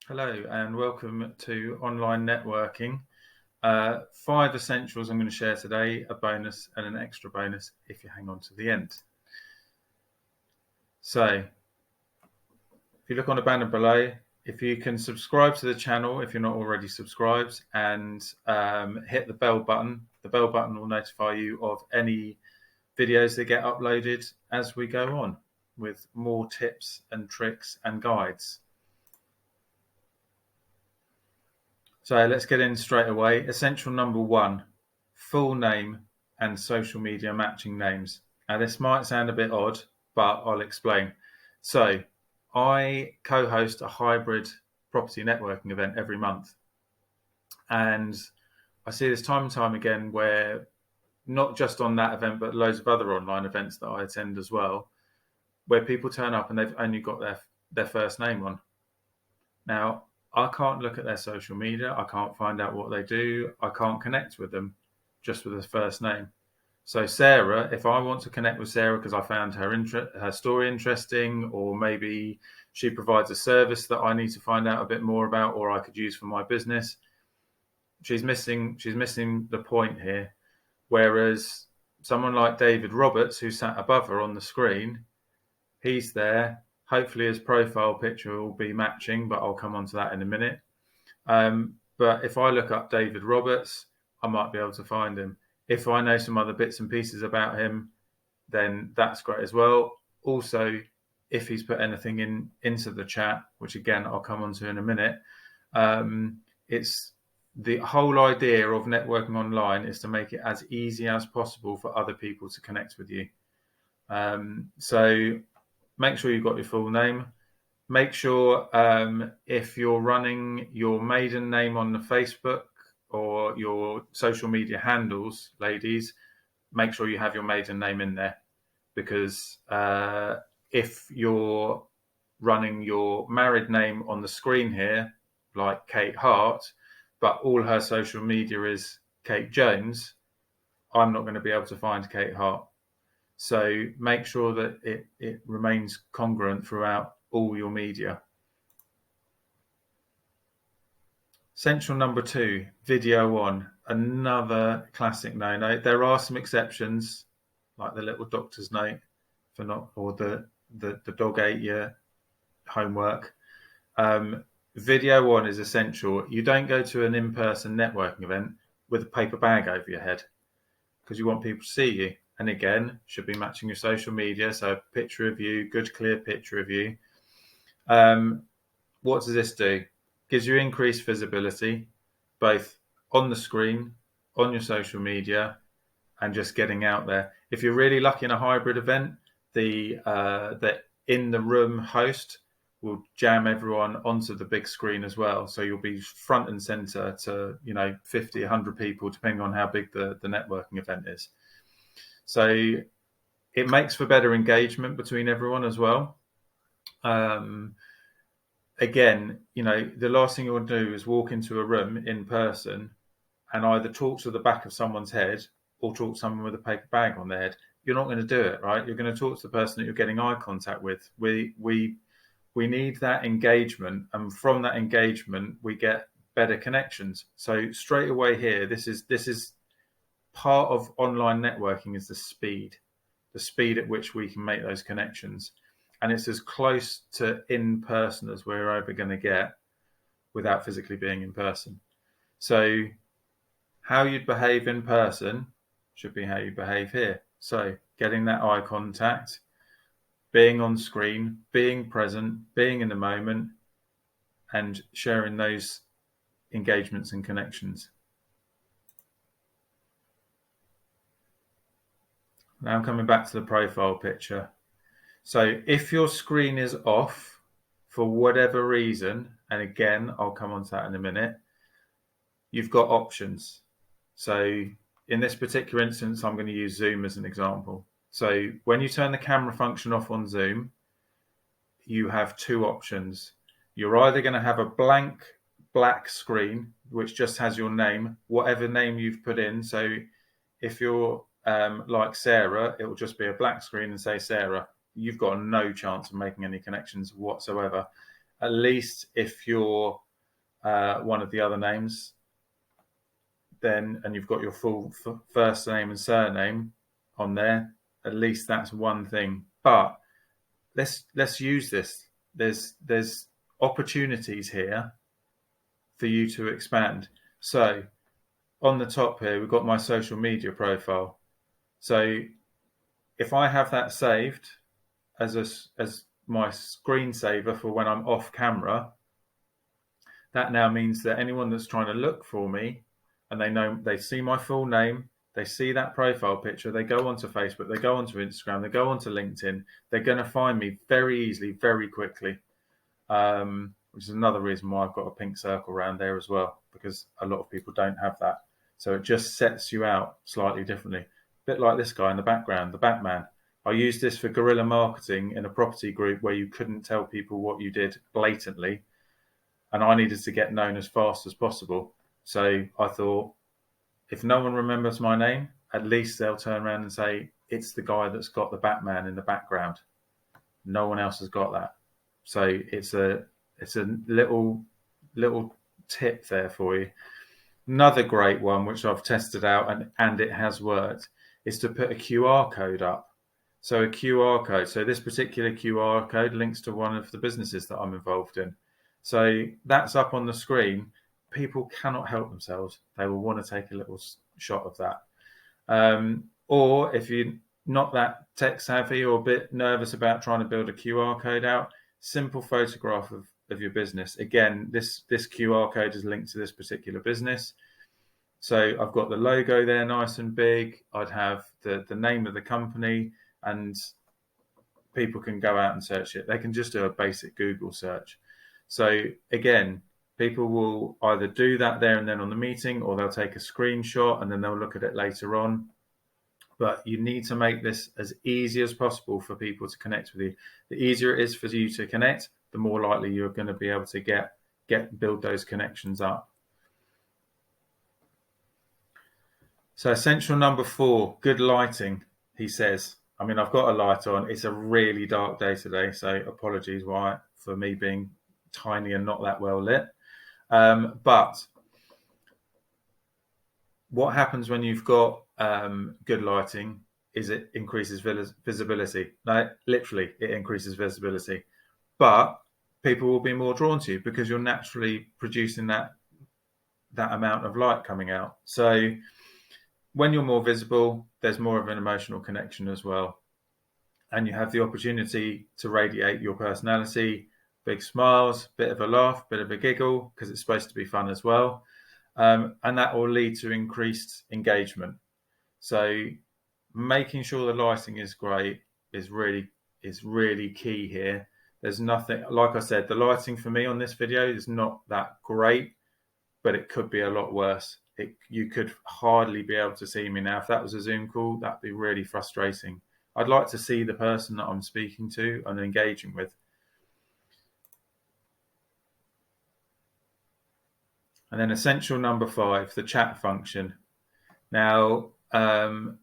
Hello and welcome to online networking. 5 essentials I'm going to share today, a bonus and an extra bonus if you hang on to the end. So if you look on the banner below, if you can subscribe to the channel if you're not already subscribed, and hit the bell button will notify you of any videos that get uploaded as we go on with more tips and tricks and guides. So let's get in straight away. Essential number 1, full name and social media matching names. Now this might sound a bit odd, but I'll explain. So I co-host a hybrid property networking event every month. And I see this time and time again where not just on that event, but loads of other online events that I attend as well, where people turn up and they've only got their first name on. Now, I can't look at their social media. I can't find out what they do. I can't connect with them just with their first name. So Sarah, if I want to connect with Sarah because I found her story interesting, or maybe she provides a service that I need to find out a bit more about, or I could use for my business, she's missing the point here. Whereas someone like David Roberts, who sat above her on the screen, he's there. Hopefully his profile picture will be matching, but I'll come on to that in a minute. But if I look up David Roberts, I might be able to find him. If I know some other bits and pieces about him, then that's great as well. Also, if he's put anything into the chat, which again I'll come on to in a minute, it's the whole idea of networking online is to make it as easy as possible for other people to connect with you. So make sure you've got your full name. Make sure if you're running your maiden name on the Facebook or your social media handles, ladies, make sure you have your maiden name in there, because if you're running your married name on the screen here, like Kate Hart, but all her social media is Kate Jones, I'm not going to be able to find Kate Hart. So make sure that it remains congruent throughout all your media. Essential number 2, video on. Another classic no-no. There are some exceptions, like the little doctor's note for not, or the dog ate your homework. Video on is essential. You don't go to an in-person networking event with a paper bag over your head, because you want people to see you. And again, should be matching your social media. So a picture of you, good clear picture of you. What does this do? Gives you increased visibility, both on the screen, on your social media, and just getting out there. If you're really lucky in a hybrid event, the in the room host will jam everyone onto the big screen as well. So you'll be front and center to 50, 100 people, depending on how big the networking event is. So it makes for better engagement between everyone as well. Again, the last thing you want to do is walk into a room in person and either talk to the back of someone's head or talk to someone with a paper bag on their head. You're not going to do it, right? You're going to talk to the person that you're getting eye contact with. We need that engagement, and from that engagement, we get better connections. So straight away here, this is part of online networking, is the speed at which we can make those connections. And it's as close to in person as we're ever going to get without physically being in person. So how you'd behave in person should be how you behave here. So getting that eye contact, being on screen, being present, being in the moment, and sharing those engagements and connections. Now I'm coming back to the profile picture. So if your screen is off for whatever reason, and again, I'll come on to that in a minute, you've got options. So in this particular instance, I'm going to use Zoom as an example. So when you turn the camera function off on Zoom, you have 2 options. You're either going to have a blank black screen, which just has your name, whatever name you've put in. So if you're like Sarah, it will just be a black screen and say Sarah. You've got no chance of making any connections whatsoever. At least if you're one of the other names, then and you've got your full first name and surname on there, at least that's one thing. But let's use this. There's opportunities here for you to expand. So on the top here, we've got my social media profile. So if I have that saved as my screensaver for when I'm off camera, that now means that anyone that's trying to look for me and they see my full name, they see that profile picture, they go onto Facebook, they go onto Instagram, they go onto LinkedIn, they're going to find me very easily, very quickly, which is another reason why I've got a pink circle around there as well, because a lot of people don't have that. So it just sets you out slightly differently. A bit like this guy in the background, the Batman. I used this for guerrilla marketing in a property group where you couldn't tell people what you did blatantly, and I needed to get known as fast as possible. So I thought, if no one remembers my name, at least they'll turn around and say, it's the guy that's got the Batman in the background. No one else has got that. So it's a little tip there for you. Another great one, which I've tested out and it has worked, is to put a QR code up. So a QR code. So this particular QR code links to one of the businesses that I'm involved in. So that's up on the screen. People cannot help themselves. They will want to take a little shot of that. Or if you're not that tech savvy or a bit nervous about trying to build a QR code out, simple photograph of your business. Again, this QR code is linked to this particular business. So I've got the logo there nice and big. I'd have the name of the company, and people can go out and search it. They can just do a basic Google search. So again, people will either do that there and then on the meeting, or they'll take a screenshot and then they'll look at it later on. But you need to make this as easy as possible for people to connect with you. The easier it is for you to connect, the more likely you're going to be able to build those connections up. So essential number 4, good lighting, he says. I mean, I've got a light on. It's a really dark day today, so apologies for me being tiny and not that well lit. But what happens when you've got good lighting is it increases visibility. No, literally, it increases visibility. But people will be more drawn to you because you're naturally producing that amount of light coming out. So when you're more visible, there's more of an emotional connection as well. And you have the opportunity to radiate your personality, big smiles, bit of a laugh, bit of a giggle, because it's supposed to be fun as well. And that will lead to increased engagement. So making sure the lighting is great is really key here. There's nothing, like I said, the lighting for me on this video is not that great, but it could be a lot worse. You could hardly be able to see me now. If that was a Zoom call, that'd be really frustrating. I'd like to see the person that I'm speaking to and engaging with. And then essential number 5, the chat function. Now, how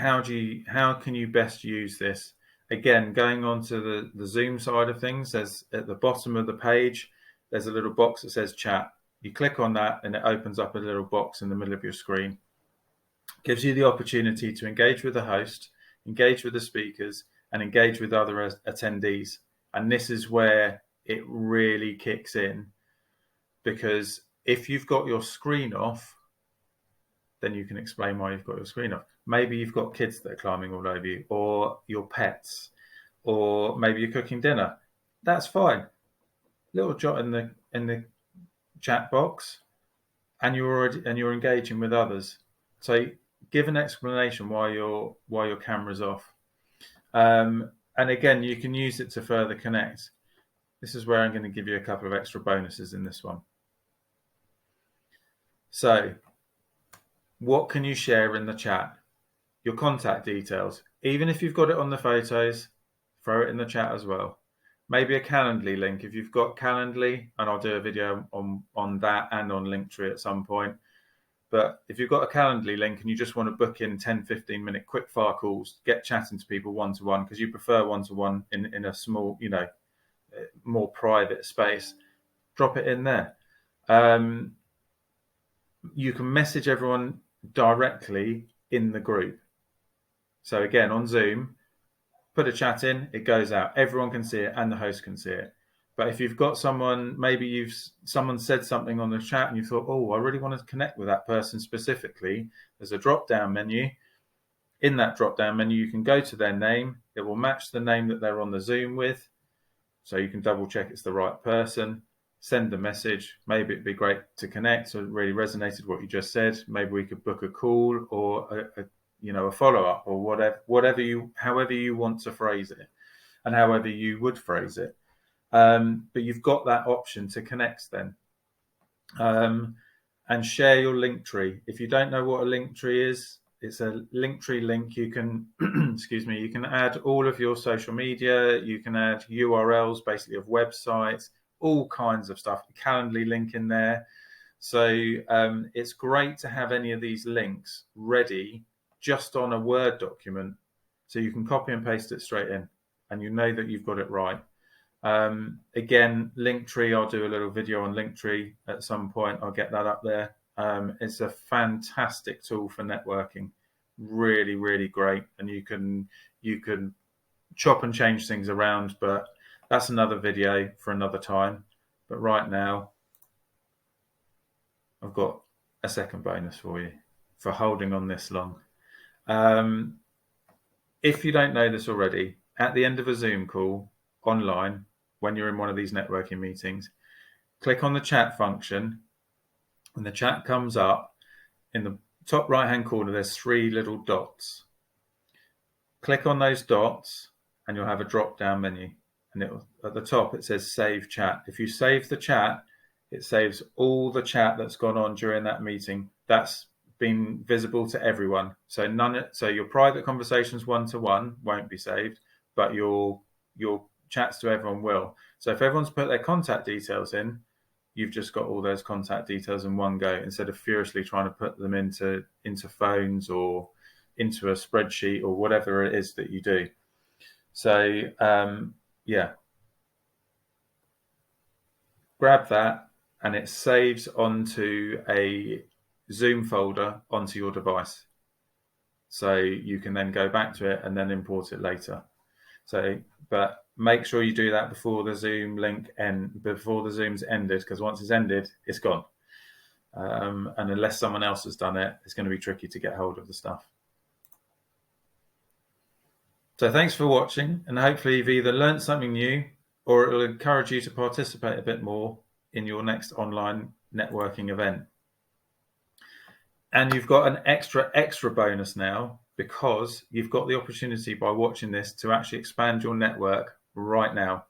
can you best use this? Again, going on to the Zoom side of things, there's at the bottom of the page, there's a little box that says chat. You click on that and it opens up a little box in the middle of your screen. Gives you the opportunity to engage with the host, engage with the speakers, and engage with other attendees. And this is where it really kicks in, because if you've got your screen off, then you can explain why you've got your screen off. Maybe you've got kids that are climbing all over you, or your pets, or maybe you're cooking dinner. That's fine. Little jot in the chat box, and you're engaging with others. So give an explanation why your camera's off. And again, you can use it to further connect. This is where I'm going to give you a couple of extra bonuses in this one. So what can you share in the chat? Your contact details. Even if you've got it on the photos, throw it in the chat as well. Maybe a Calendly link if you've got Calendly, and I'll do a video on that and on Linktree at some point. But if you've got a Calendly link and you just want to book in 10-15 minute quick fire calls, get chatting to people one-to-one, because you prefer one-to-one in a small, more private space, drop it in there. You can message everyone directly in the group. So again, on Zoom, put a chat in, it goes out. Everyone can see it and the host can see it. But if you've got someone, maybe someone said something on the chat and you thought, oh, I really want to connect with that person specifically, there's a drop-down menu. In that drop-down menu, you can go to their name. It will match the name that they're on the Zoom with. So you can double check it's the right person. Send the message. Maybe it'd be great to connect. So it really resonated what you just said. Maybe we could book a call or a follow-up or however you want to phrase it and however you would phrase it. But you've got that option to connect then. And share your link tree. If you don't know what a link tree is, it's a Linktree link. You can, you can add all of your social media. You can add URLs, basically of websites, all kinds of stuff. Calendly link in there. So it's great to have any of these links ready just on a Word document, so you can copy and paste it straight in, and you know that you've got it right. Again, Linktree, I'll do a little video on Linktree at some point. I'll get that up there. It's a fantastic tool for networking, really, really great. And you can chop and change things around, but that's another video for another time. But right now, I've got a second bonus for you for holding on this long. If you don't know this already, at the end of a Zoom call online, when you're in one of these networking meetings, click on the chat function. When the chat comes up, in the top right-hand corner, there's 3 little dots. Click on those dots and you'll have a drop-down menu. And at the top, it says Save Chat. If you save the chat, it saves all the chat that's gone on during that meeting. That's been visible to everyone. So your private conversations one-to-one won't be saved, but your chats to everyone will. So if everyone's put their contact details in, you've just got all those contact details in one go, instead of furiously trying to put them into phones or into a spreadsheet or whatever it is that you do. So grab that and it saves onto a Zoom folder onto your device. So you can then go back to it and then import it later. So, but make sure you do that before the Zoom before the Zoom's ended, because once it's ended, it's gone. And unless someone else has done it, it's going to be tricky to get hold of the stuff. So thanks for watching, and hopefully you've either learned something new or it will encourage you to participate a bit more in your next online networking event. And you've got an extra bonus now, because you've got the opportunity by watching this to actually expand your network right now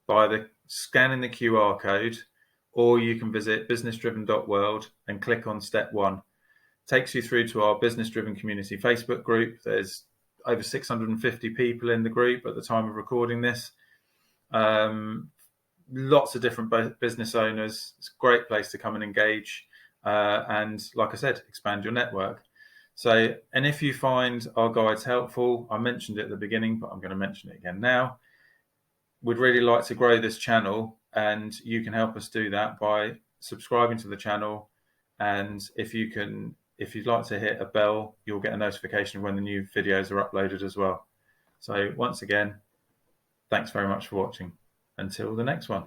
by scanning the QR code, or you can visit businessdriven.world and click on step 1. Takes you through to our Business Driven Community Facebook group. There's over 650 people in the group at the time of recording this. Lots of different business owners. It's a great place to come and engage. And like I said, expand your network. So, and if you find our guides helpful, I mentioned it at the beginning, but I'm going to mention it again now. We'd really like to grow this channel, and you can help us do that by subscribing to the channel. And if you'd like to hit a bell, you'll get a notification when the new videos are uploaded as well. So once again, thanks very much for watching. Until the next one.